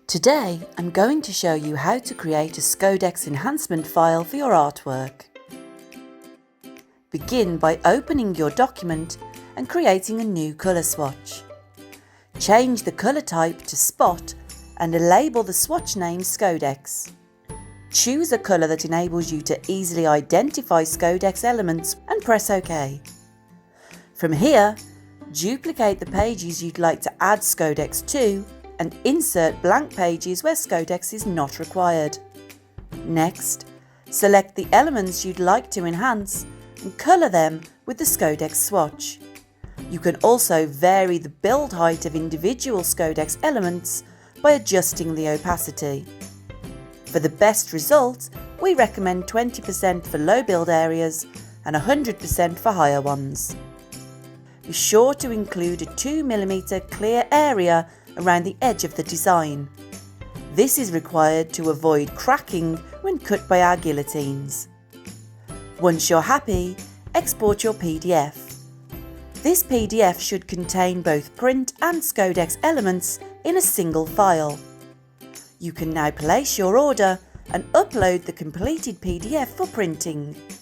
Today I'm going to show you how to create a Scodix enhancement file for your artwork. Begin by opening your document and creating a new colour swatch. Change the colour type to Spot and label the swatch name Scodix. Choose a colour that enables you to easily identify Scodix elements and press OK. From here, duplicate the pages you'd like to add Scodix to and insert blank pages where Scodix is not required. Next, select the elements you'd like to enhance and colour them with the Scodix swatch. You can also vary the build height of individual Scodix elements by adjusting the opacity. For the best result, we recommend 20% for low build areas and 100% for higher ones. Be sure to include a 2mm clear area around the edge of the design. This is required to avoid cracking when cut by our guillotines. Once you're happy, export your PDF. This PDF should contain both print and Scodix elements in a single file. You can now place your order and upload the completed PDF for printing.